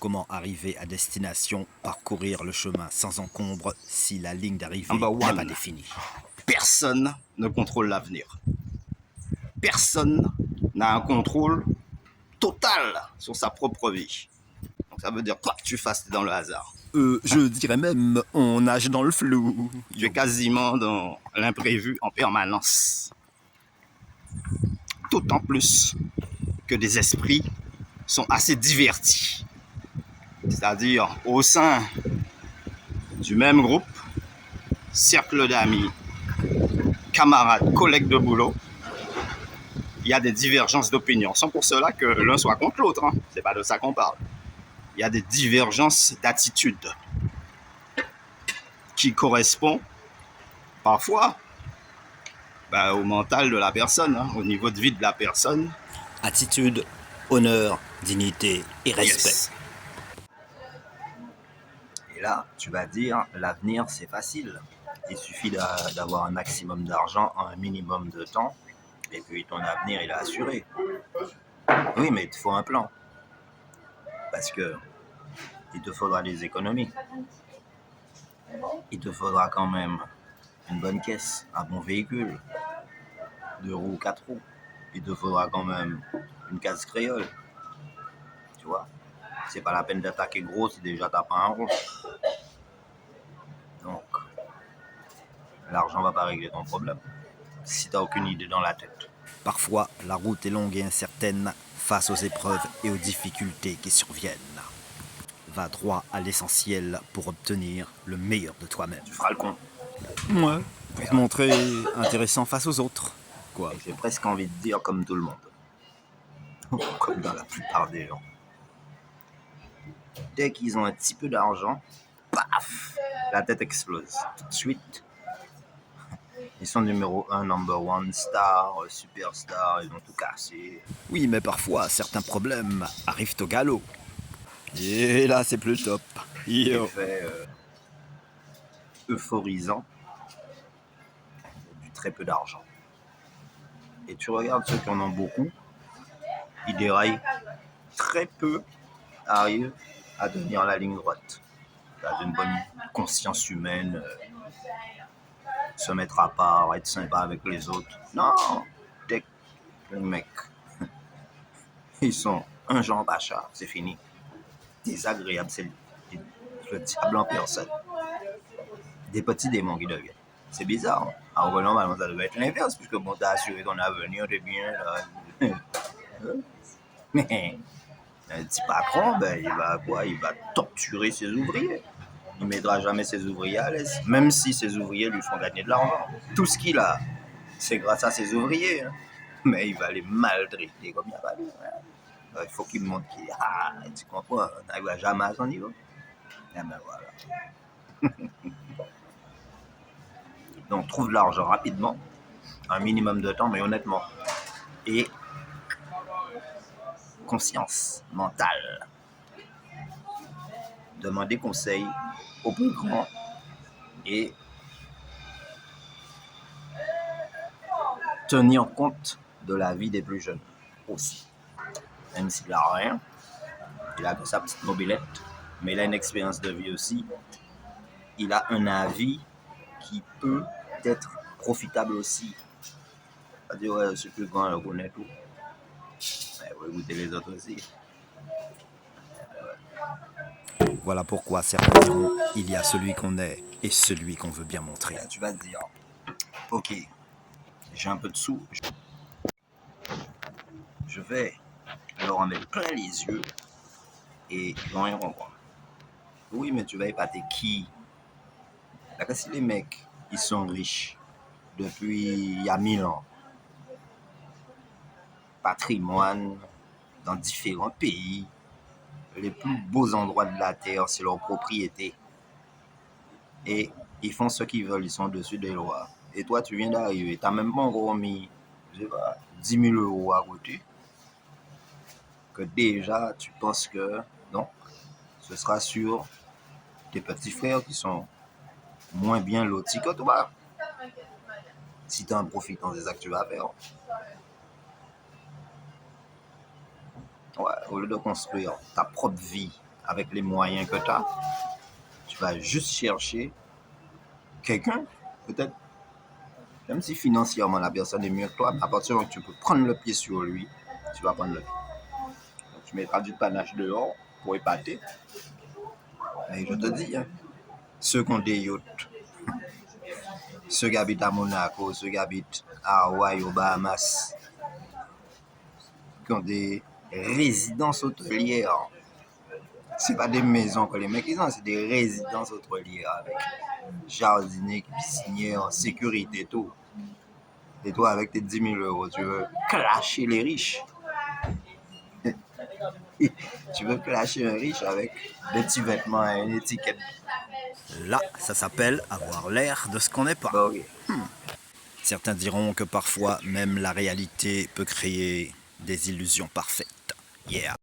Comment arriver à destination, parcourir le chemin sans encombre si la ligne d'arrivée Number n'est one. pas définie? Personne ne contrôle l'avenir. Personne n'a un contrôle total sur sa propre vie. Donc ça veut dire quoi que tu fasses dans le hasard. Je dirais même, on nage dans le flou. Tu es quasiment dans l'imprévu en permanence. D'autant plus que des esprits sont assez divertis. C'est-à-dire au sein du même groupe, cercle d'amis, camarades, collègues de boulot, il y a des divergences d'opinion. Sans pour cela que l'un soit contre l'autre. Hein. C'est pas de ça qu'on parle. Il y a des divergences d'attitude qui correspondent parfois au mental de la personne, hein, au niveau de vie de la personne. Attitude, honneur, dignité et respect. Yes. Et là, tu vas dire, l'avenir c'est facile. Il suffit d'avoir un maximum d'argent en un minimum de temps, et puis ton avenir il est assuré. Oui, mais il te faut un plan. Parce que il te faudra des économies. Il te faudra quand même une bonne caisse, un bon véhicule, 2 roues, 4 roues. Il te faudra quand même une case créole. Tu vois, c'est pas la peine d'attaquer gros si déjà t'as pas un rond. Donc, l'argent va pas régler ton problème si t'as aucune idée dans la tête. Parfois, la route est longue et incertaine face aux épreuves et aux difficultés qui surviennent. Va droit à l'essentiel pour obtenir le meilleur de toi-même. Tu feras le con. Ouais, pour te montrer intéressant face aux autres. Quoi. J'ai presque envie de dire comme tout le monde. Comme dans la plupart des gens. Dès qu'ils ont un petit peu d'argent, paf, la tête explose. Tout de suite, ils sont numéro 1, number one, star, superstar, ils ont tout cassé. Oui, mais parfois, certains problèmes arrivent au galop. Et là, c'est plus top. Yo. Effet euphorisant du très peu d'argent. Et tu regardes ceux qui en ont beaucoup, ils déraillent très peu, arrivent à tenir la ligne droite. À une bonne conscience humaine, se mettre à part, être sympa avec les autres. Non, dès que les mecs, ils sont un Jean Bachar, c'est fini. Désagréable, c'est le diable en personne. Des petits démons qui deviennent. C'est bizarre. Hein? Alors normalement, ça devait être l'inverse, puisque bon, t'as assuré ton avenir, t'es bien là. Mais un petit patron, il va quoi? Il va torturer ses ouvriers. Il ne mettra jamais ses ouvriers à l'aise, même si ses ouvriers lui font gagner de l'argent. Tout ce qu'il a, c'est grâce à ses ouvriers. Hein. Mais il va les maltraiter comme il a pas dit. Il faut qu'il montre qu'il tu comprends, on n'arrivera jamais à son niveau. Et ben voilà. Donc trouve de l'argent rapidement, un minimum de temps, mais honnêtement. Et conscience mentale. Demander conseil aux plus grands et tenir compte de la vie des plus jeunes aussi. Même s'il n'a rien, il a que sa petite mobilette, mais il a une expérience de vie aussi. Il a un avis qui peut être profitable aussi. C'est-à-dire, ouais, ce plus grand, on connaît tout. Mais vous écoutez les autres aussi. Voilà pourquoi certains diront, il y a celui qu'on est et celui qu'on veut bien montrer. Là, tu vas te dire, ok, j'ai un peu de sous, je vais leur en mettre plein les yeux et ils vont rien comprendre. Oui, mais tu vas épater qui? Là, si les mecs, ils sont riches depuis il y a 1000 ans, patrimoine dans différents pays, les plus beaux endroits de la terre, c'est leur propriété. Et ils font ce qu'ils veulent, ils sont au-dessus des lois. Et toi, tu viens d'arriver, tu n'as même pas encore mis, je sais pas, 10 000 euros à côté. Que déjà, tu penses que, non, ce sera sur tes petits frères qui sont moins bien lotis que toi. Si tu en profites dans des actes que tu vas faire. Ouais, au lieu de construire ta propre vie avec les moyens que tu as, tu vas juste chercher quelqu'un, peut-être, même si financièrement la personne est mieux que toi, à partir du moment où tu peux prendre le pied sur lui, tu vas prendre le pied. Donc, tu mettras du panache dehors pour épater. Mais je te dis, hein, ceux qui ont des yachts, ceux qui habitent à Monaco, ceux qui habitent à Hawaï, aux Bahamas, qui ont des résidences hôtelières. C'est pas des maisons que les mecs ils ont, c'est des résidences hôtelières avec jardinier, piscinière, sécurité, tout. Et toi, avec tes 10 000 euros, tu veux clasher les riches. Tu veux clasher un riche avec des petits vêtements et une étiquette. Là, ça s'appelle avoir l'air de ce qu'on n'est pas. Bah, ok. Certains diront que parfois même la réalité peut créer des illusions parfaites. Yeah.